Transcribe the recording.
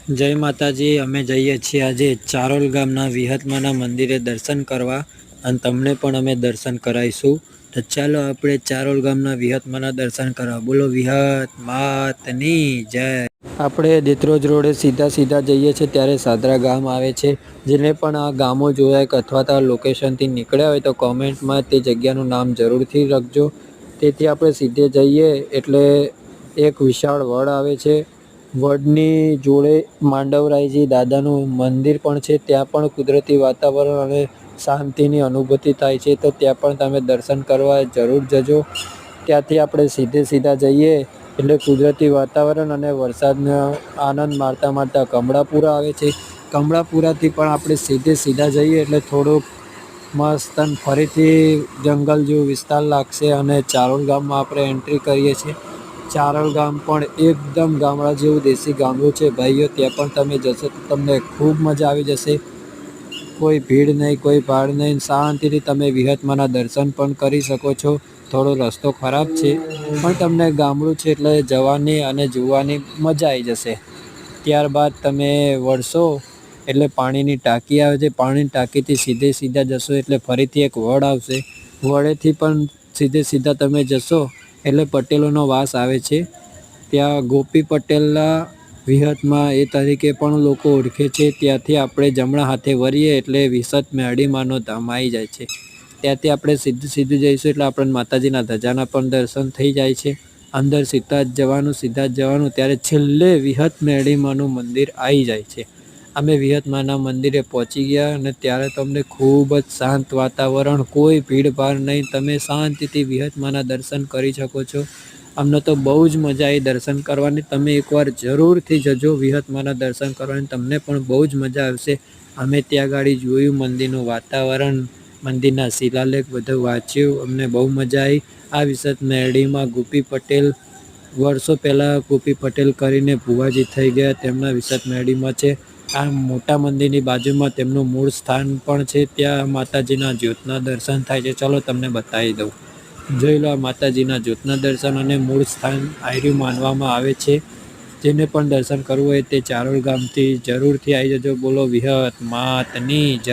જય માતાજી. અમે જઈએ છીએ આજે ચારોલ ગામના વિહતમાના મંદિરે દર્શન કરવા, અને તમને પણ અમે દર્શન કરાવીશું. તો ચાલો આપણે ચારોલ ગામના વિહતમાના દર્શન કરવા. બોલો વિહત માતની જય. આપણે દેત્રોજ રોડે સીધા જઈએ છીએ ત્યારે સાદરા ગામ આવે છે. જેને પણ આ ગામો જોયા અથવા તો લોકેશનથી નીકળ્યા હોય તો કોમેન્ટમાં તે જગ્યાનું નામ જરૂરથી લખજો. તેથી આપણે સીધે જઈએ એટલે એક વિશાળ વડ આવે છે. વડની જોડે માંડવરાયજી દાદાનું મંદિર પણ છે. ત્યાં પણ કુદરતી વાતાવરણ અને શાંતિની અનુભૂતિ થાય છે. તો ત્યાં પણ તમે દર્શન કરવા જરૂર જજો. ત્યાંથી આપણે સીધા જઈએ એટલે કુદરતી વાતાવરણ અને વરસાદનો આનંદ માણતા કમળાપુરા આવે છે. કમળાપુરાથી પણ આપણે સીધા જઈએ એટલે થોડુંક મસ્ત ફરીથી જંગલ જેવો વિસ્તાર લાગશે અને ચારોલ ગામમાં આપણે એન્ટ્રી કરીએ છીએ. ચારોલ ગામ પણ એકદમ ગામડા જેવું દેશી ગામડું છે ભાઈઓ. ત્યાં પણ તમે જશો તો તમને ખૂબ મજા આવી જશે. કોઈ ભીડ નહીં, કોઈ ભાડ નહીં, શાંતિથી તમે વિહતમાના દર્શન પણ કરી શકો છો. થોડો રસ્તો ખરાબ છે પણ તમને ગામડું છે એટલે જવાની અને જોવાની મજા આવી જશે. ત્યારબાદ તમે વળશો એટલે પાણીની ટાંકી આવે છે. પાણીની ટાંકીથી સીધા જશો એટલે ફરીથી એક વડ આવશે. વડેથી પણ સીધા તમે જશો એટલે પટેલોનો વાસ આવે છે. ત્યાં ગોપી પટેલના વિહતમાં એ તરીકે પણ લોકો ઓળખે છે. ત્યાંથી આપણે જમણા હાથે વળીએ એટલે વિસત મેરડીમાનો ધામ આવી જાય છે. ત્યાંથી આપણે સીધું જઈશું એટલે આપણને માતાજીના ધજાના પણ દર્શન થઈ જાય છે. અંદર સીધા જ જવાનું ત્યારે છેલ્લે વિહત મેરડીમાનું મંદિર આવી જાય છે. અમે વિહતમાના મંદિરે પહોંચી ગયા અને ત્યારે તમને ખૂબ જ શાંત વાતાવરણ, કોઈ ભીડભાડ નહીં, તમે શાંતિથી વિહતમાના દર્શન કરી શકો છો. અમને તો બહુ જ મજા આવી દર્શન કરવાની. તમે એકવાર જરૂરથી જજો વિહતમાના દર્શન કરવાની, તમને પણ બહુ જ મજા આવશે. અમે ત્યાં ગાડી જોયું મંદિરનું વાતાવરણ, મંદિરના શિલાલેખ બધું વાંચ્યું, અમને બહુ મજા આવી. આ વિસત મેરડીમાં ગોપી પટેલ વર્ષો પહેલાં ગોપી પટેલ કરીને ભુવાજી થઈ ગયા, તેમના વિસત મેરડીમાં છે. આ મોટા મંદિરની બાજુમાં તેમનું મૂળ સ્થાન પણ છે. ત્યાં માતાજીના જ્યોતના દર્શન થાય છે. ચલો તમને બતાવી દઉં. જોઈ લો, આ માતાજીના જ્યોતના દર્શન અને મૂળ સ્થાન આયરું માનવામાં આવે છે. જેને પણ દર્શન કરવું હોય તે ચારોલ ગામથી જરૂરથી આવી જજો. બોલો વિહત માતની જય.